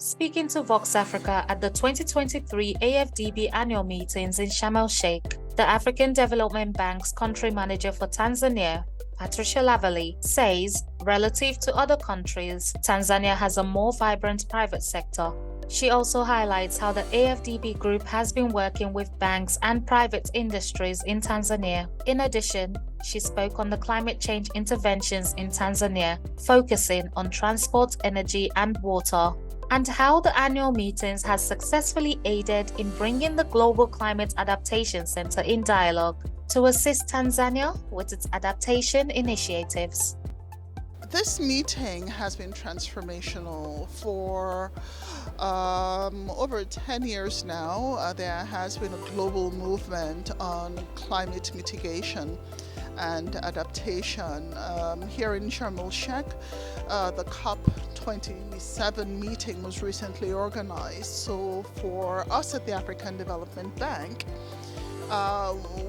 Speaking to VoxAfrica at the 2023 AfDB Annual meetings in Sharm El Sheikh, the African Development Bank's country manager for Tanzania, Patricia Laverley, says, relative to other countries, Tanzania has a more vibrant private sector. She also highlights how the AfDB Group has been working with banks and private industries in Tanzania. In addition, she spoke on the climate change interventions in Tanzania, focusing on transport, energy, and water, and how the annual meetings has successfully aided in bringing the Global Climate Adaptation Centre in dialogue to assist Tanzania with its adaptation initiatives. This meeting has been transformational for over 10 years now. There has been a global movement on climate mitigation and adaptation. Here in Sharm El Sheikh, the COP27 meeting was recently organized. So for us at the African Development Bank,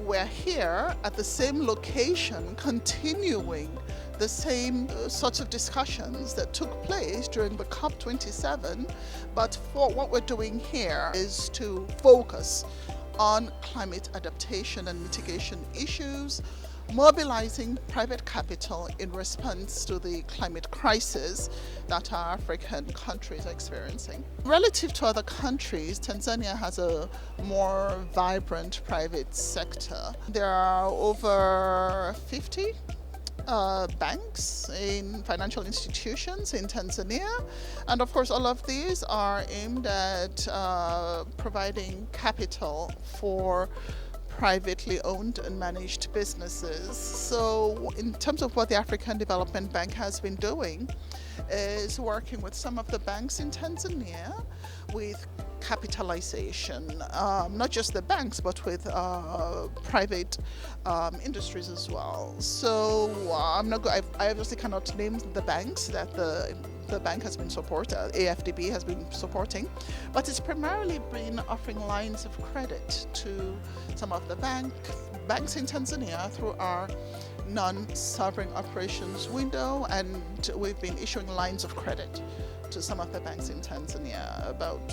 we're here at the same location continuing the same sorts of discussions that took place during the COP27, but for what we're doing here is to focus on climate adaptation and mitigation issues, mobilizing private capital in response to the climate crisis that our African countries are experiencing. Relative to other countries, Tanzania has a more vibrant private sector. There are over 50 banks in financial institutions in Tanzania, and of course all of these are aimed at providing capital for privately owned and managed businesses. So in terms of what the African Development Bank has been doing is working with some of the banks in Tanzania with capitalization, not just the banks, but with private industries as well. So I obviously cannot name the banks that the bank has been supporting, AfDB has been supporting, but it's primarily been offering lines of credit to some of the banks in Tanzania through our non-sovereign operations window, and we've been issuing lines of credit to some of the banks in Tanzania, about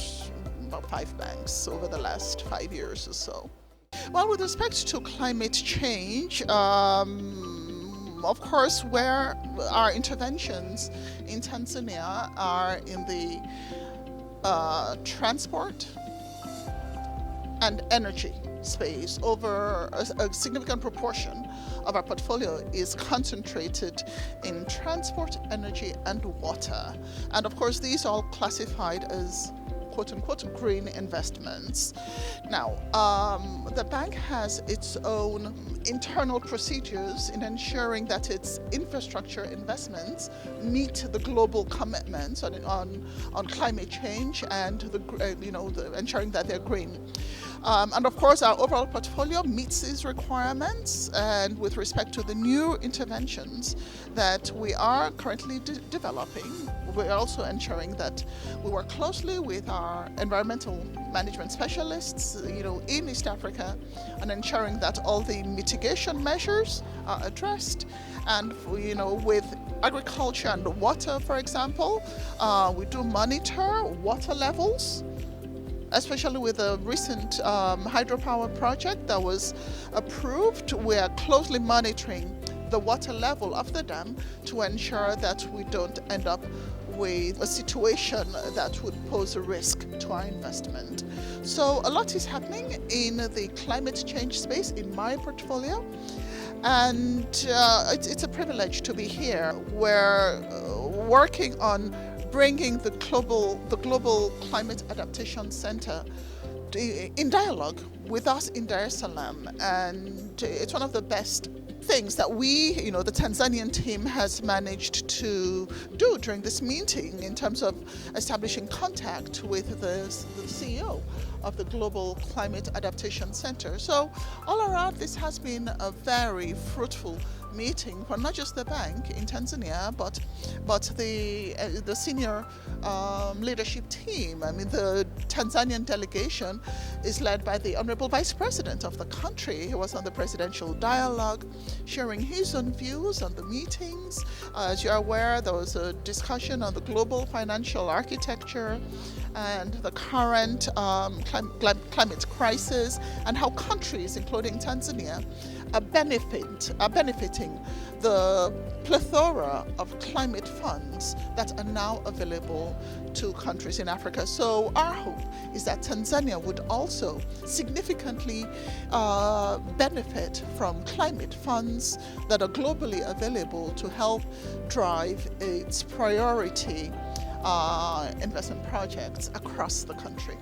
5 banks over the last 5 years or so. Well, with respect to climate change, of course, where our interventions in Tanzania are in the transport and energy space. Over a significant proportion of our portfolio is concentrated in transport, energy, and water. And of course, these are all classified as quote-unquote green investments. Now, the bank has its own internal procedures in ensuring that its infrastructure investments meet the global commitments on climate change and ensuring that they're green. And of course, our overall portfolio meets these requirements. And with respect to the new interventions that we are currently developing, we're also ensuring that we work closely with our environmental management specialists, in East Africa, and ensuring that all the mitigation measures are addressed. And, with agriculture and water, for example, we do monitor water levels, especially with the recent hydropower project that was approved. We are closely monitoring the water level of the dam to ensure that we don't end up with a situation that would pose a risk to our investment. So a lot is happening in the climate change space in my portfolio, and it's a privilege to be here. We're working on bringing the Global Climate Adaptation Centre in dialogue with us in Dar es Salaam, and it's one of the best things that the Tanzanian team has managed to do during this meeting in terms of establishing contact with the CEO of the Global Climate Adaptation Centre. So all around, this has been a very fruitful meeting for not just the bank in Tanzania, but the senior leadership team. I mean, the Tanzanian delegation is led by the Honorable Vice President of the country. He was on the presidential dialogue, sharing his own views on the meetings. As you're aware, there was a discussion on the global financial architecture and the current climate crisis, and how countries, including Tanzania, are benefiting the plethora of climate funds that are now available to countries in Africa. So our hope is that Tanzania would also significantly benefit from climate funds that are globally available to help drive its priority investment projects across the country.